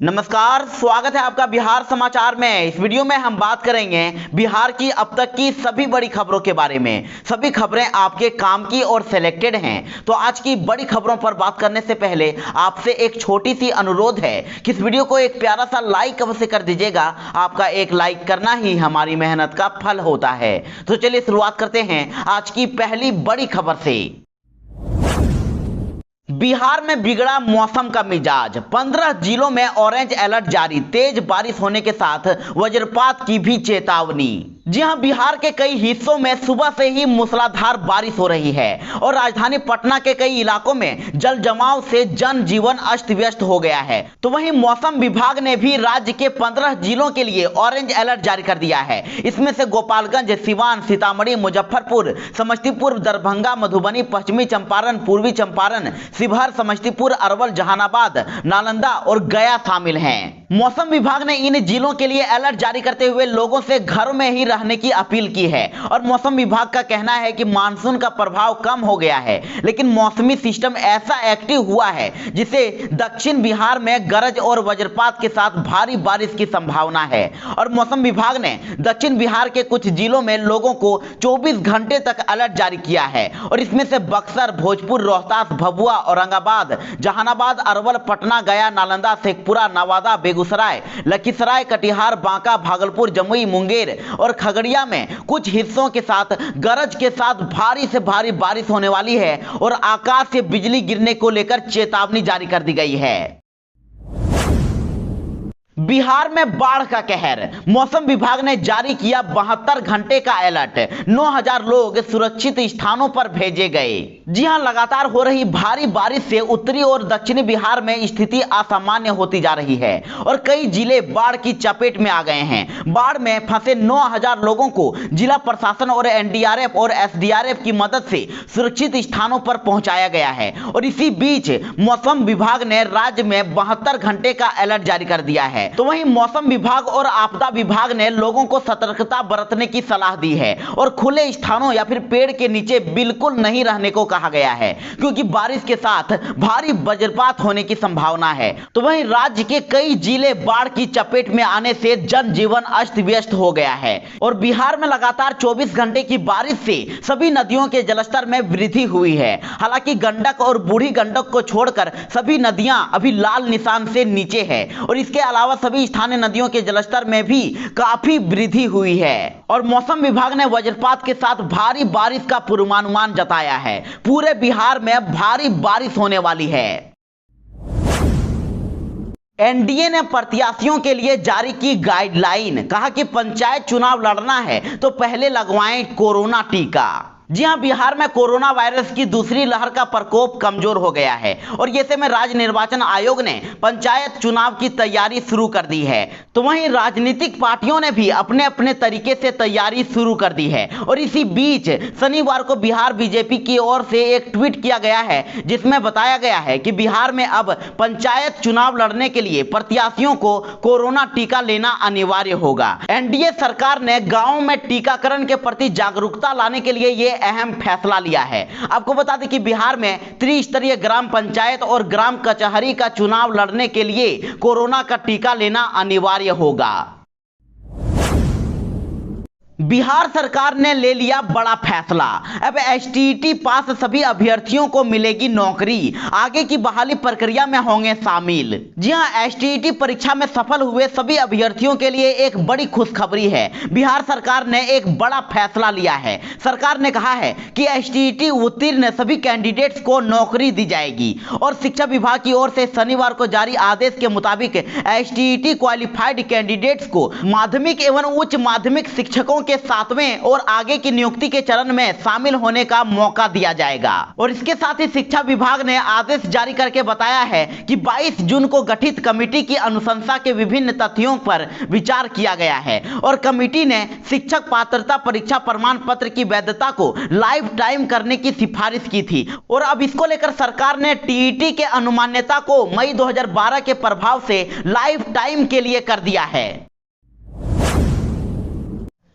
नमस्कार, स्वागत है आपका बिहार समाचार में। इस वीडियो में हम बात करेंगे बिहार की अब तक की सभी बड़ी खबरों के बारे में। सभी खबरें आपके काम की और सिलेक्टेड हैं। तो आज की बड़ी खबरों पर बात करने से पहले आपसे एक छोटी सी अनुरोध है कि इस वीडियो को एक प्यारा सा लाइक अवश्य कर दीजिएगा। आपका एक लाइक करना ही हमारी मेहनत का फल होता है। तो चलिए शुरुआत करते हैं आज की पहली बड़ी खबर से। बिहार में बिगड़ा मौसम का मिजाज, 15 जिलों में ऑरेंज अलर्ट जारी, तेज बारिश होने के साथ वज्रपात की भी चेतावनी। जी हां, बिहार के कई हिस्सों में सुबह से ही मूसलाधार बारिश हो रही है और राजधानी पटना के कई इलाकों में जल जमाव से जनजीवन अस्त व्यस्त हो गया है। तो वहीं मौसम विभाग ने भी राज्य के 15 जिलों के लिए ऑरेंज अलर्ट जारी कर दिया है। इसमें से गोपालगंज, सिवान, सीतामढ़ी, मुजफ्फरपुर, समस्तीपुर, दरभंगा, मधुबनी, पश्चिमी चंपारण, पूर्वी चंपारण, शिवहर, समस्तीपुर, अरवल, जहानाबाद, नालंदा और गया शामिल हैं। मौसम विभाग ने इन जिलों के लिए अलर्ट जारी करते हुए लोगों से घरों में ही रहने की अपील की है और मौसम विभाग का कहना है कि मानसून का प्रभाव कम हो गया है, लेकिन मौसमी सिस्टम ऐसा एक्टिव हुआ है जिसे दक्षिण बिहार में गरज और वज्रपात के साथ भारी बारिश की संभावना है। और मौसम विभाग ने दक्षिण बिहार के कुछ जिलों में लोगों को 24 घंटे तक अलर्ट जारी किया है और इसमें से बक्सर, भोजपुर, रोहतास, भभुआ, औरंगाबाद, जहानाबाद, अरवल, पटना, गया, नालंदा, शेखपुरा, नवादा, बेगूसराय, लखीसराय, कटिहार, बांका, भागलपुर, जमुई, मुंगेर और खगड़िया में कुछ हिस्सों के साथ गरज के साथ भारी से भारी बारिश होने वाली है और आकाश से बिजली गिरने को लेकर चेतावनी जारी कर दी गई है। बिहार में बाढ़ का कहर, मौसम विभाग ने जारी किया 72 घंटे का अलर्ट, 9000 लोग सुरक्षित स्थानों पर भेजे गए। जी हां, लगातार हो रही भारी बारिश से उत्तरी और दक्षिणी बिहार में स्थिति असामान्य होती जा रही है और कई जिले बाढ़ की चपेट में आ गए हैं। बाढ़ में फंसे 9000 लोगों को जिला प्रशासन और एनडीआरएफ और एसडीआरएफ की मदद से सुरक्षित स्थानों पर पहुंचाया गया है और इसी बीच मौसम विभाग ने राज्य में 72 घंटे का अलर्ट जारी कर दिया है। तो वहीं मौसम विभाग और आपदा विभाग ने लोगों को सतर्कता बरतने की सलाह दी है और खुले स्थानों या फिर पेड़ के नीचे बिल्कुल नहीं रहने को कहा गया है, क्योंकि बारिश के साथ भारी वज्रपात होने की संभावना है। तो वहीं राज्य के कई जिले बाढ़ की चपेट में आने से जनजीवन अस्त व्यस्त हो गया है और बिहार में लगातार 24 घंटे की बारिश से सभी नदियों के जलस्तर में वृद्धि हुई है। हालांकि गंडक और बूढ़ी गंडक को छोड़कर सभी नदियां अभी लाल निशान से नीचे है और इसके अलावा सभी स्थानीय नदियों के जलस्तर में भी काफी वृद्धि हुई है और मौसम विभाग ने वज्रपात के साथ भारी बारिश का पूर्वानुमान जताया है। पूरे बिहार में भारी बारिश होने वाली है। एनडीए ने प्रत्याशियों के लिए जारी की गाइडलाइन, कहा कि पंचायत चुनाव लड़ना है तो पहले लगवाएं कोरोना टीका। जी हां, बिहार में कोरोना वायरस की दूसरी लहर का प्रकोप कमजोर हो गया है और ऐसे में राज्य निर्वाचन आयोग ने पंचायत चुनाव की तैयारी शुरू कर दी है। तो वहीं राजनीतिक पार्टियों ने भी अपने अपने तरीके से तैयारी शुरू कर दी है और इसी बीच शनिवार को बिहार बीजेपी की ओर से एक ट्वीट किया गया है जिसमें बताया गया है कि बिहार में अब पंचायत चुनाव लड़ने के लिए प्रत्याशियों को कोरोना टीका लेना अनिवार्य होगा। एनडीए सरकार ने गाँव में टीकाकरण के प्रति जागरूकता लाने के लिए ये अहम फैसला लिया है। आपको बता दें कि बिहार में त्रिस्तरीय ग्राम पंचायत और ग्राम कचहरी का चुनाव लड़ने के लिए कोरोना का टीका लेना अनिवार्य होगा। बिहार सरकार ने ले लिया बड़ा फैसला, अब एसटीईटी पास सभी अभ्यर्थियों को मिलेगी नौकरी, आगे की बहाली प्रक्रिया में होंगे शामिल। जी हां, एसटीईटी परीक्षा में सफल हुए सभी अभ्यर्थियों के लिए एक बड़ी खुशखबरी है। बिहार सरकार ने एक बड़ा फैसला लिया है। सरकार ने कहा है कि एसटीईटी उत्तीर्ण सभी कैंडिडेट्स को नौकरी दी जाएगी और शिक्षा विभाग की ओर से शनिवार को जारी आदेश के मुताबिक एसटीईटी क्वालिफाइड कैंडिडेट्स को माध्यमिक एवं उच्च माध्यमिक शिक्षकों के 7वें और आगे की नियुक्ति के चरण में शामिल होने का मौका दिया जाएगा। और इसके साथ ही शिक्षा विभाग ने आदेश जारी करके बताया है कि 22 जून को गठित कमेटी की अनुशंसा के विभिन्न तथ्यों पर विचार किया गया है और कमेटी ने शिक्षक पात्रता परीक्षा प्रमाण पत्र की वैधता को लाइफ टाइम करने की सिफारिश की थी और अब इसको लेकर सरकार ने टीईटी के अनुमान्यता को मई 2012 के प्रभाव से लाइफ टाइम के लिए कर दिया है।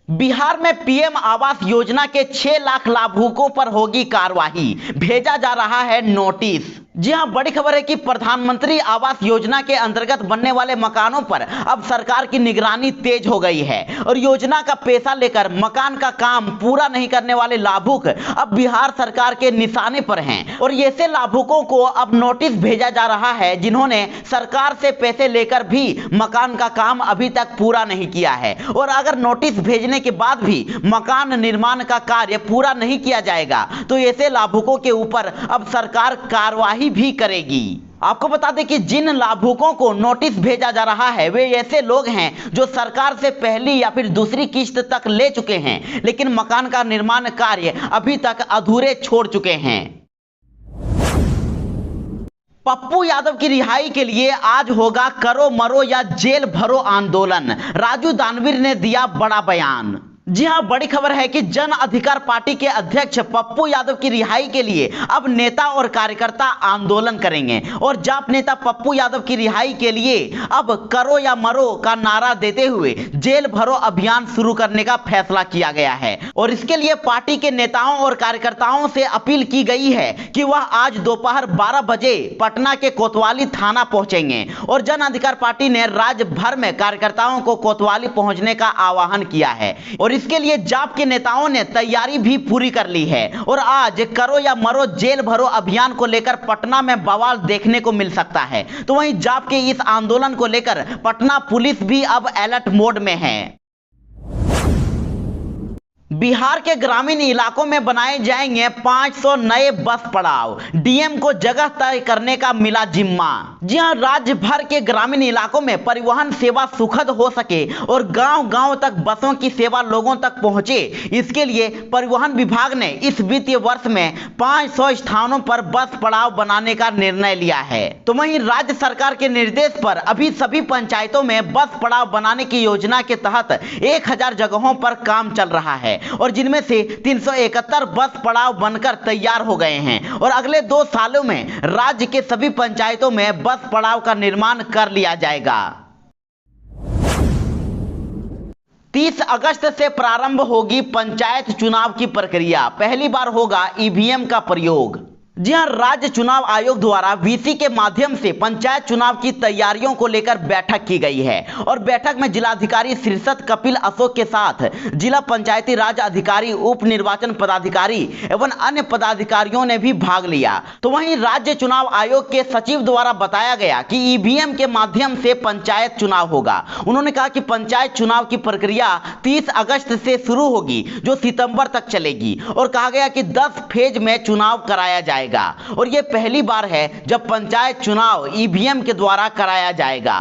बिहार में पीएम आवास योजना के 6 लाख लाभुकों पर होगी कार्रवाई, भेजा जा रहा है नोटिस। जी हां, बड़ी खबर है कि प्रधानमंत्री आवास योजना के अंतर्गत बनने वाले मकानों पर अब सरकार की निगरानी तेज हो गई है और योजना का पैसा लेकर मकान का काम पूरा नहीं करने वाले लाभुक अब बिहार सरकार के निशाने पर हैं और ऐसे लाभुकों को अब नोटिस भेजा जा रहा है जिन्होंने सरकार से पैसे लेकर भी मकान का काम अभी तक पूरा नहीं किया है। और अगर नोटिस भेजने के बाद भी मकान निर्माण का कार्य पूरा नहीं किया जाएगा तो ऐसे लाभुकों के ऊपर अब सरकार कार्रवाई भी करेगी। आपको बता दें कि जिन लाभुकों को नोटिस भेजा जा रहा है वे ऐसे लोग हैं जो सरकार से पहली या फिर दूसरी किश्त तक ले चुके हैं लेकिन मकान का निर्माण कार्य अभी तक अधूरे छोड़ चुके हैं। पप्पू यादव की रिहाई के लिए आज होगा करो मरो या जेल भरो आंदोलन, राजू दानवीर ने दिया बड़ा बयान। जी हां, बड़ी खबर है कि जन अधिकार पार्टी के अध्यक्ष पप्पू यादव की रिहाई के लिए अब नेता और कार्यकर्ता आंदोलन करेंगे और जाप नेता पप्पू यादव की रिहाई के लिए अब करो या मरो का नारा देते हुए जेल भरो अभियान शुरू करने का फैसला किया गया है। और इसके लिए पार्टी के नेताओं और कार्यकर्ताओं से अपील की गई है कि वह आज दोपहर 12 बजे पटना के कोतवाली थाना पहुंचेंगे और जन अधिकार पार्टी ने राज्य भर में कार्यकर्ताओं को कोतवाली पहुंचने का आह्वान किया है और इसके लिए जाप के नेताओं ने तैयारी भी पूरी कर ली है और आज करो या मरो जेल भरो अभियान को लेकर पटना में बवाल देखने को मिल सकता है। तो वहीं जाप के इस आंदोलन को लेकर पटना पुलिस भी अब अलर्ट मोड में है। बिहार के ग्रामीण इलाकों में बनाए जाएंगे 500 नए बस पड़ाव, डीएम को जगह तय करने का मिला जिम्मा। जी हां, राज्य भर के ग्रामीण इलाकों में परिवहन सेवा सुखद हो सके और गांव-गांव तक बसों की सेवा लोगों तक पहुंचे, इसके लिए परिवहन विभाग ने इस वित्तीय वर्ष में 500 स्थानों पर बस पड़ाव बनाने का निर्णय लिया है। तो वहीं राज्य सरकार के निर्देश पर अभी सभी पंचायतों में बस पड़ाव बनाने की योजना के तहत 1000 जगहों पर काम चल रहा है और जिनमें से 371 बस पड़ाव बनकर तैयार हो गए हैं और अगले 2 सालों में राज्य के सभी पंचायतों में बस पड़ाव का निर्माण कर लिया जाएगा। 30 अगस्त से प्रारंभ होगी पंचायत चुनाव की प्रक्रिया, पहली बार होगा ईवीएम का प्रयोग। जी हां, राज्य चुनाव आयोग द्वारा वीसी के माध्यम से पंचायत चुनाव की तैयारियों को लेकर बैठक की गई है और बैठक में जिलाधिकारी शीर्षत कपिल अशोक के साथ जिला पंचायती राज अधिकारी, उप निर्वाचन पदाधिकारी एवं अन्य पदाधिकारियों ने भी भाग लिया। तो वहीं राज्य चुनाव आयोग के सचिव द्वारा बताया गया कि ईवीएम के माध्यम से पंचायत चुनाव होगा। उन्होंने कहा कि पंचायत चुनाव की प्रक्रिया 30 अगस्त से शुरू होगी जो सितंबर तक चलेगी और कहा गया कि 10 फेज में चुनाव कराया जाएगा और यह पहली बार है जब पंचायत चुनाव ईवीएम के द्वारा कराया जाएगा।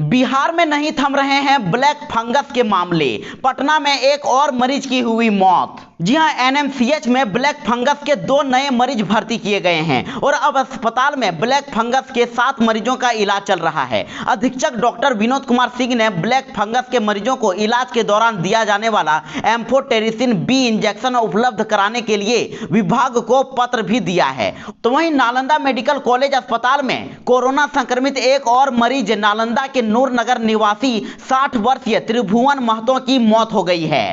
बिहार में नहीं थम रहे हैं ब्लैक फंगस के मामले, पटना में एक और मरीज की हुई मौत। जी हां, एनएमसीएच में ब्लैक फंगस के 2 नए मरीज भर्ती किए गए हैं और अब अस्पताल में ब्लैक फंगस के 7 मरीजों का इलाज चल रहा है। अधीक्षक डॉक्टर विनोद कुमार सिंह ने ब्लैक फंगस के मरीजों को इलाज के दौरान दिया जाने वाला एम्फोटेरिसिन बी इंजेक्शन उपलब्ध कराने के लिए विभाग को पत्र भी दिया है। तो वहीं नालंदा मेडिकल कॉलेज अस्पताल में कोरोना संक्रमित एक और मरीज नालंदा के नूरनगर निवासी 60 वर्षीय त्रिभुवन महतो की मौत हो गई है।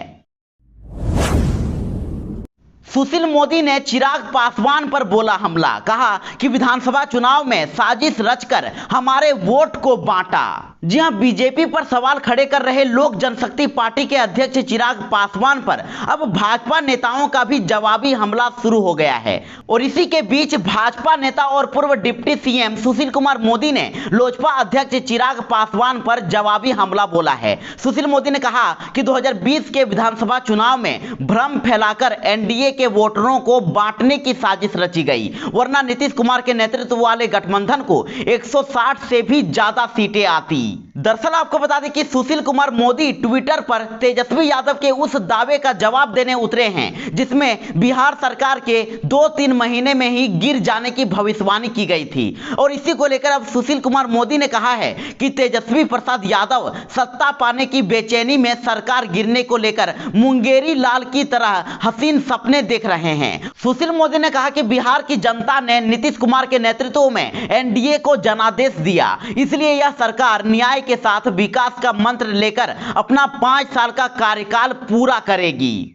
सुशील मोदी ने चिराग पासवान पर बोला हमला, कहा कि विधानसभा चुनाव में साजिश रचकर हमारे वोट को बांटा। जी हां, बीजेपी पर सवाल खड़े कर रहे लोक जनशक्ति पार्टी के अध्यक्ष चिराग पासवान पर अब भाजपा नेताओं का भी जवाबी हमला शुरू हो गया है और इसी के बीच भाजपा नेता और पूर्व डिप्टी सीएम सुशील कुमार मोदी ने लोजपा अध्यक्ष चिराग पासवान पर जवाबी हमला बोला है। सुशील मोदी ने कहा कि 2020 के विधानसभा चुनाव में भ्रम फैलाकर एनडीए के वोटरों को बांटने की साजिश रची गई, वरना नीतीश कुमार के नेतृत्व वाले गठबंधन को 160 से भी ज्यादा सीटें आती। दरअसल आपको बता दें कि सुशील कुमार मोदी ट्विटर पर तेजस्वी यादव के उस दावे का जवाब देने उतरे हैं जिसमें बिहार सरकार के 2-3 महीने में ही गिर जाने की भविष्यवाणी की गई थी और इसी को लेकर अब सुशील कुमार मोदी ने कहा है कि तेजस्वी प्रसाद यादव सत्ता पाने की बेचैनी में सरकार गिरने को लेकर मुंगेरी लाल की तरह हसीन सपने देख रहे हैं। सुशील मोदी ने कहा कि बिहार की जनता ने नीतीश कुमार के नेतृत्व में एनडीए को जनादेश दिया, इसलिए यह सरकार न्याय के साथ विकास का मंत्र लेकर अपना 5 साल का कार्यकाल पूरा करेगी।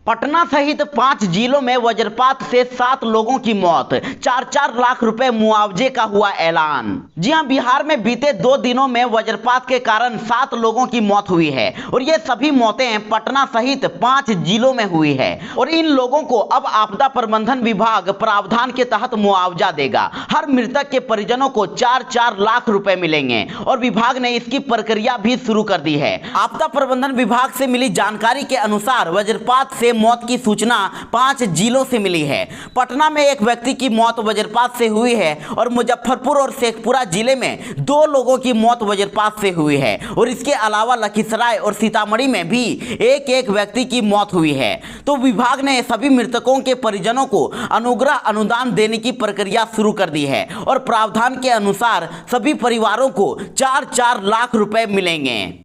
पटना सहित 5 जिलों में वज्रपात से 7 लोगों की मौत, 4-4 लाख रुपए मुआवजे का हुआ ऐलान। जी हां, बिहार में बीते 2 दिनों में वज्रपात के कारण 7 लोगों की मौत हुई है और ये सभी मौतें पटना सहित 5 जिलों में हुई है और इन लोगों को अब आपदा प्रबंधन विभाग प्रावधान के तहत मुआवजा देगा। हर मृतक के परिजनों को 4-4 लाख रुपए मिलेंगे और विभाग ने इसकी प्रक्रिया भी शुरू कर दी है। आपदा प्रबंधन विभाग से मिली जानकारी के अनुसार वज्रपात से मौत की सूचना 5 जिलों से मिली है। पटना में एक व्यक्ति की मौत वज्रपात से हुई है और मुजफ्फरपुर और शेखपुरा जिले में 2 लोगों की मौत वज्रपात से हुई है और इसके अलावा लखीसराय और सीतामढ़ी में भी एक व्यक्ति की मौत हुई है। तो विभाग ने सभी मृतकों के परिजनों को अनुग्रह अनुदान देने की प्रक्रिया शुरू कर दी है और प्रावधान के अनुसार सभी परिवारों को 4-4 लाख रुपए मिलेंगे।